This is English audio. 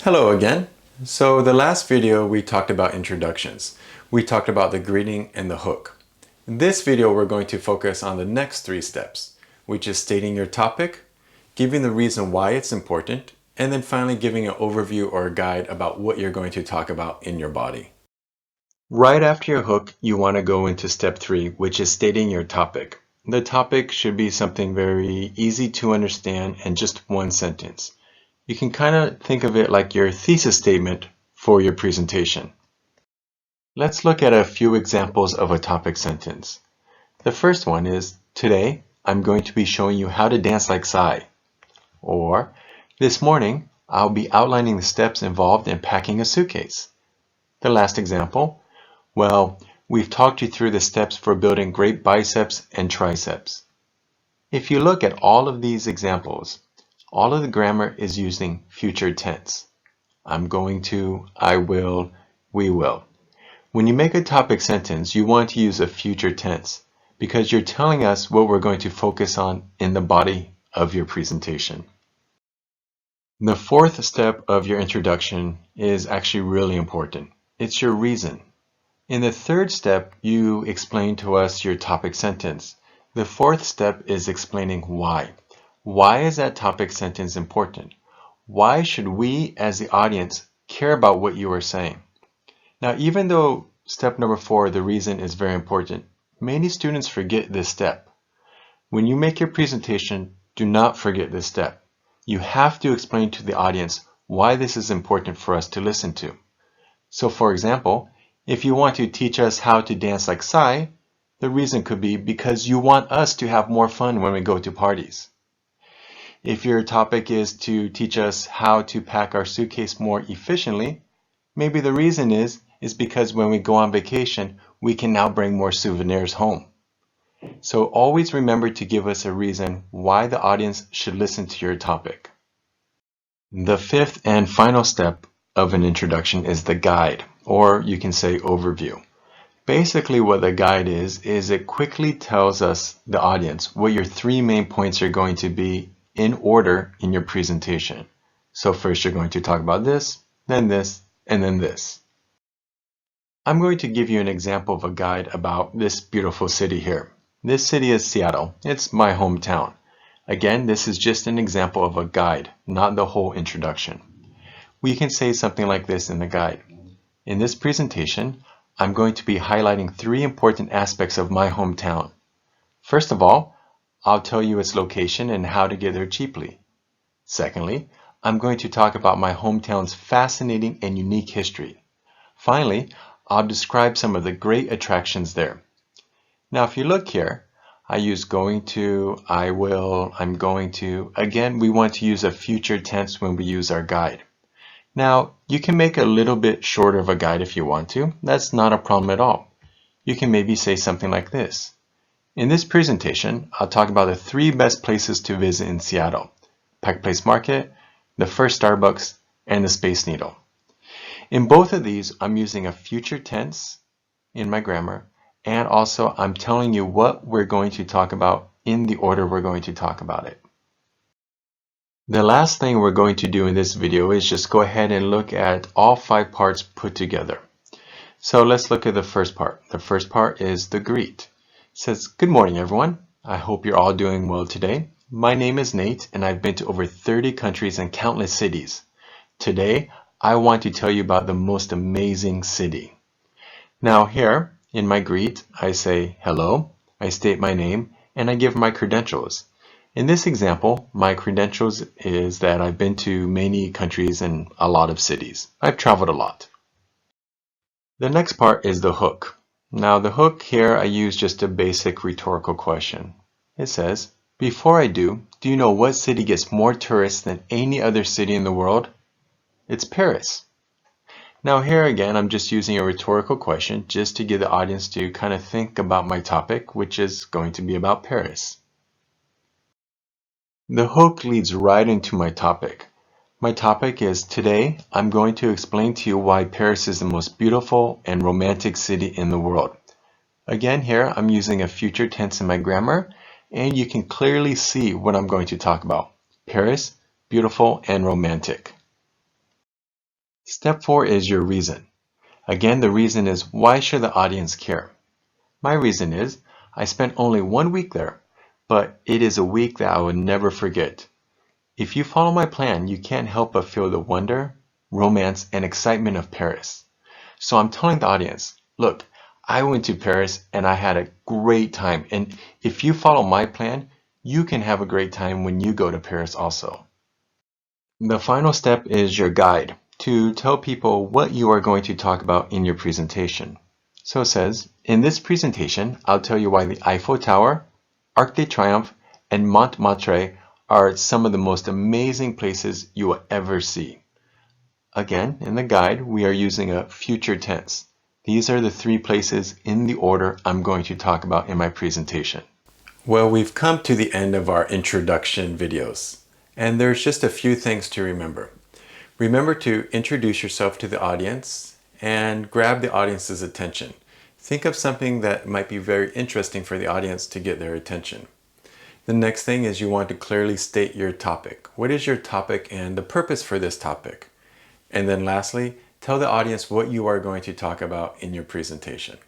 Hello again. So the last video we talked about introductions. We talked about the greeting and the hook. In this video we're going to focus on the next three steps, which is stating your topic, giving the reason why it's important, and then finally giving an overview or a guide about what you're going to talk about in your body. Right after your hook, you want to go into step 3, which is stating your topic. The topic should be something very easy to understand and just one sentence. You can kind of think of it like your thesis statement for your presentation. Let's look at a few examples of a topic sentence. The first one is, today I'm going to be showing you how to dance like Psy. Or, this morning I'll be outlining the steps involved in packing a suitcase. The last example, well, we've talked you through the steps for building great biceps and triceps. If you look at all of these examples, all of the grammar is using future tense. I'm going to, I will, we will. When you make a topic sentence, you want to use a future tense because you're telling us what we're going to focus on in the body of your presentation. The fourth step of your introduction is actually really important. It's your reason. In the third step, you explain to us your topic sentence. The fourth step is explaining why. Why is that topic sentence important? Why should we, as the audience, care about what you are saying? Now, even though step number 4, the reason, is very important, many students forget this step. When you make your presentation, do not forget this step. You have to explain to the audience why this is important for us to listen to. So, for example, if you want to teach us how to dance like Psy, the reason could be because you want us to have more fun when we go to parties. If your topic is to teach us how to pack our suitcase more efficiently, maybe the reason is because when we go on vacation, we can now bring more souvenirs home. So always remember to give us a reason why the audience should listen to your topic. The fifth and final step of an introduction is the guide, or you can say overview. Basically what the guide is it quickly tells us, the audience, what your 3 main points are going to be in order in your presentation. So first you're going to talk about this, and then this. I'm going to give you an example of a guide about this beautiful city here. This city is Seattle. It's my hometown. Again, this is just an example of a guide, not the whole introduction. We can say something like this in the guide. In this presentation, I'm going to be highlighting 3 important aspects of my hometown. First of all, I'll tell you its location and how to get there cheaply. Secondly, I'm going to talk about my hometown's fascinating and unique history. Finally, I'll describe some of the great attractions there. Now, if you look here, I use going to, I will, I'm going to. Again, we want to use a future tense when we use our guide. Now, you can make a little bit shorter of a guide if you want to. That's not a problem at all. You can maybe say something like this. In this presentation, I'll talk about the 3 best places to visit in Seattle: Pike Place Market, the first Starbucks, and the Space Needle. In both of these, I'm using a future tense in my grammar, and also I'm telling you what we're going to talk about in the order we're going to talk about it. The last thing we're going to do in this video is just go ahead and look at all 5 parts put together. So let's look at the first part. The first part is the greet. It says, good morning everyone. I hope you're all doing well today. My name is Nate and I've been to over 30 countries and countless cities. Today, I want to tell you about the most amazing city. Now here, in my greet, I say hello, I state my name, and I give my credentials. In this example, my credentials is that I've been to many countries and a lot of cities. I've traveled a lot. The next part is the hook. Now the hook here, I use just a basic rhetorical question. It says, before I do you know what city gets more tourists than any other city in the world? It's Paris. Now here again, I'm just using a rhetorical question just to get the audience to kind of think about my topic, which is going to be about Paris. The hook leads right into my topic. My topic is, today I'm going to explain to you why Paris is the most beautiful and romantic city in the world. Again here, I'm using a future tense in my grammar, and you can clearly see what I'm going to talk about. Paris, beautiful and romantic. Step 4 is your reason. Again, the reason is, why should the audience care? My reason is, I spent only 1 week there, but it is a week that I will never forget. If you follow my plan, you can't help but feel the wonder, romance, and excitement of Paris. So I'm telling the audience, look, I went to Paris and I had a great time. And if you follow my plan, you can have a great time when you go to Paris also. The final step is your guide, to tell people what you are going to talk about in your presentation. So it says, in this presentation, I'll tell you why the Eiffel Tower, Arc de Triomphe, and Montmartre are some of the most amazing places you will ever see. Again, in the guide, we are using a future tense. These are the 3 places in the order I'm going to talk about in my presentation. Well, we've come to the end of our introduction videos, and there's just a few things to remember. Remember to introduce yourself to the audience and grab the audience's attention. Think of something that might be very interesting for the audience to get their attention. The next thing is you want to clearly state your topic. What is your topic and the purpose for this topic? And then lastly, tell the audience what you are going to talk about in your presentation.